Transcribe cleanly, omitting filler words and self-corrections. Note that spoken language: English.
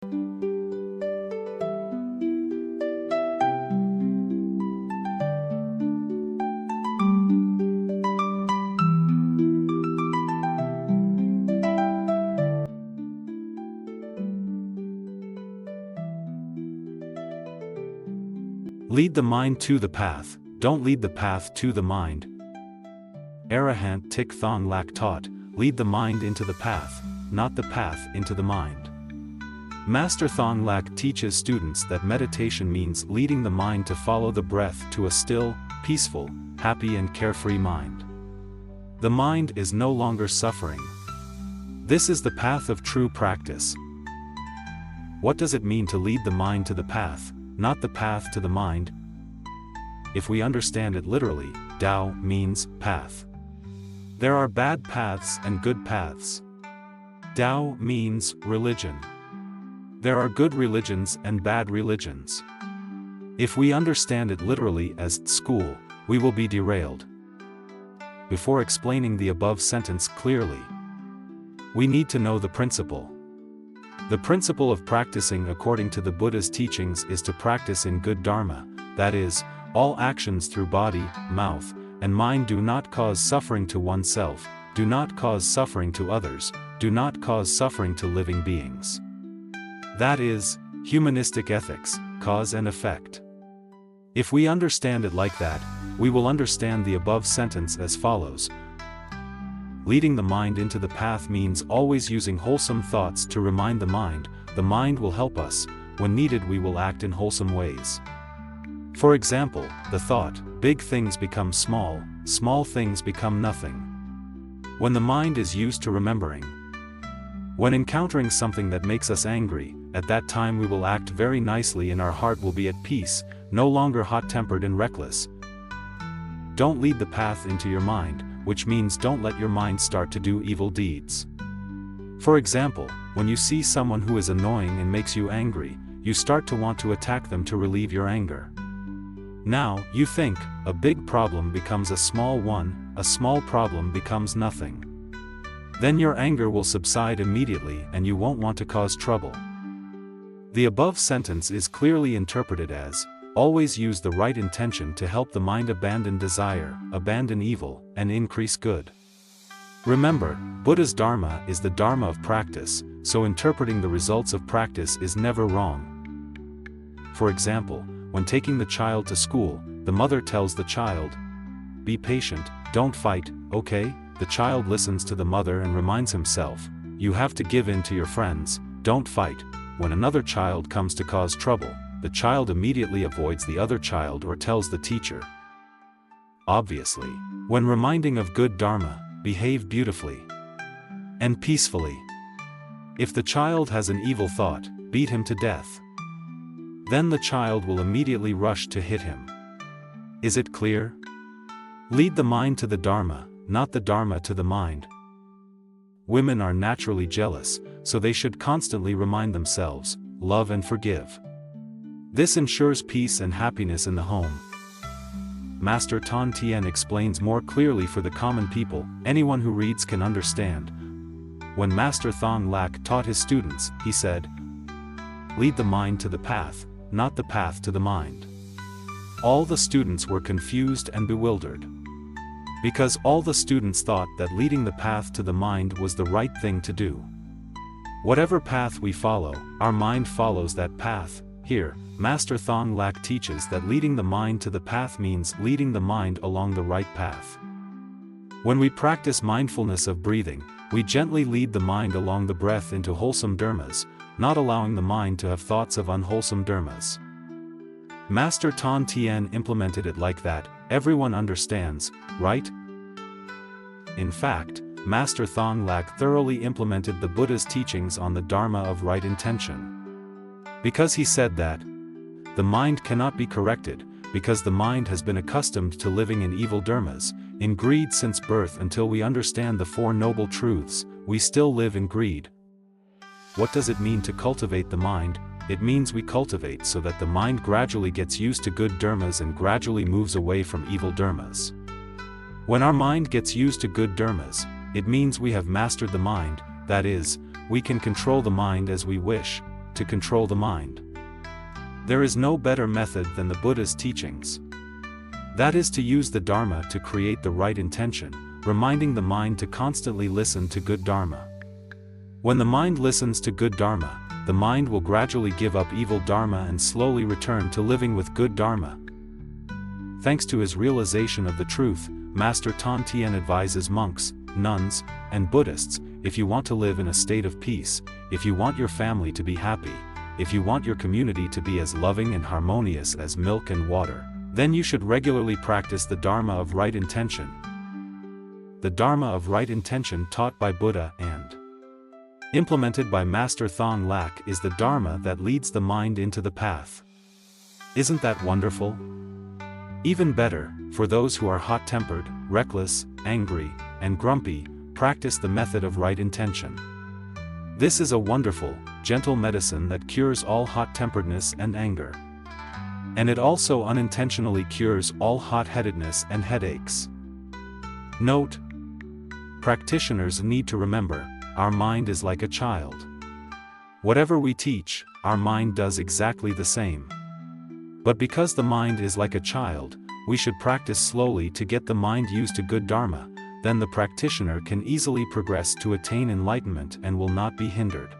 Lead the mind to the path, don't lead the path to the mind. Arahant Thich Thong Lak taught, lead the mind into the path, not the path into the mind. Master Thong Lak teaches students that meditation means leading the mind to follow the breath to a still, peaceful, happy and carefree mind. The mind is no longer suffering. This is the path of true practice. What does it mean to lead the mind to the path, not the path to the mind? If we understand it literally, Tao means path. There are bad paths and good paths. Tao means religion. There are good religions and bad religions. If we understand it literally as school, we will be derailed. Before explaining the above sentence clearly, we need to know the principle. The principle of practicing according to the Buddha's teachings is to practice in good dharma, that is, all actions through body, mouth, and mind do not cause suffering to oneself, do not cause suffering to others, do not cause suffering to living beings. That is, humanistic ethics, cause and effect. If we understand it like that, we will understand the above sentence as follows. Leading the mind into the path means always using wholesome thoughts to remind the mind will help us, when needed we will act in wholesome ways. For example, the thought, big things become small, small things become nothing. When the mind is used to remembering. When encountering something that makes us angry, at that time we will act very nicely and our heart will be at peace, no longer hot-tempered and reckless. Don't lead the path into your mind, which means don't let your mind start to do evil deeds. For example, when you see someone who is annoying and makes you angry, you start to want to attack them to relieve your anger. Now, you think, a big problem becomes a small one, a small problem becomes nothing. Then your anger will subside immediately and you won't want to cause trouble. The above sentence is clearly interpreted as, always use the right intention to help the mind abandon desire, abandon evil, and increase good. Remember, Buddha's Dharma is the Dharma of practice, so interpreting the results of practice is never wrong. For example, when taking the child to school, the mother tells the child, "Be patient, don't fight, okay?" The child listens to the mother and reminds himself, "You have to give in to your friends, don't fight." When another child comes to cause trouble, the child immediately avoids the other child or tells the teacher. Obviously, when reminding of good dharma, behave beautifully and peacefully. If the child has an evil thought, beat him to death. Then the child will immediately rush to hit him. Is it clear? Lead the mind to the dharma, not the dharma to the mind. Women are naturally jealous, so they should constantly remind themselves, love and forgive. This ensures peace and happiness in the home. Master Tan Tien explains more clearly for the common people, anyone who reads can understand. When Master Thong Lak taught his students, he said, "Lead the mind to the path, not the path to the mind." All the students were confused and bewildered. Because all the students thought that leading the path to the mind was the right thing to do. Whatever path we follow, our mind follows that path. Here, Master Thong Lak teaches that leading the mind to the path means leading the mind along the right path. When we practice mindfulness of breathing, we gently lead the mind along the breath into wholesome dharmas, not allowing the mind to have thoughts of unwholesome dharmas. Master Tan Tien implemented it like that, everyone understands, right? In fact, Master Thong Lak thoroughly implemented the Buddha's teachings on the Dharma of right intention. Because he said that the mind cannot be corrected, because the mind has been accustomed to living in evil dharmas, in greed since birth. Until we understand the Four Noble Truths, we still live in greed. What does it mean to cultivate the mind? It means we cultivate so that the mind gradually gets used to good dharmas and gradually moves away from evil dharmas. When our mind gets used to good dharmas, it means we have mastered the mind, that is, we can control the mind as we wish, to control the mind. There is no better method than the Buddha's teachings. That is to use the Dharma to create the right intention, reminding the mind to constantly listen to good Dharma. When the mind listens to good Dharma, the mind will gradually give up evil Dharma and slowly return to living with good Dharma. Thanks to his realization of the truth, Master Tan Tien advises monks, nuns, and Buddhists, if you want to live in a state of peace, if you want your family to be happy, if you want your community to be as loving and harmonious as milk and water, then you should regularly practice the Dharma of right intention. The Dharma of right intention taught by Buddha and implemented by Master Thong Lak is the Dharma that leads the mind into the path. Isn't that wonderful? Even better, for those who are hot-tempered, reckless, angry, and grumpy, practice the method of right intention. This is a wonderful, gentle medicine that cures all hot-temperedness and anger. And it also unintentionally cures all hot-headedness and headaches. Note: practitioners need to remember, our mind is like a child. Whatever we teach, our mind does exactly the same. But because the mind is like a child, we should practice slowly to get the mind used to good Dharma, then the practitioner can easily progress to attain enlightenment and will not be hindered.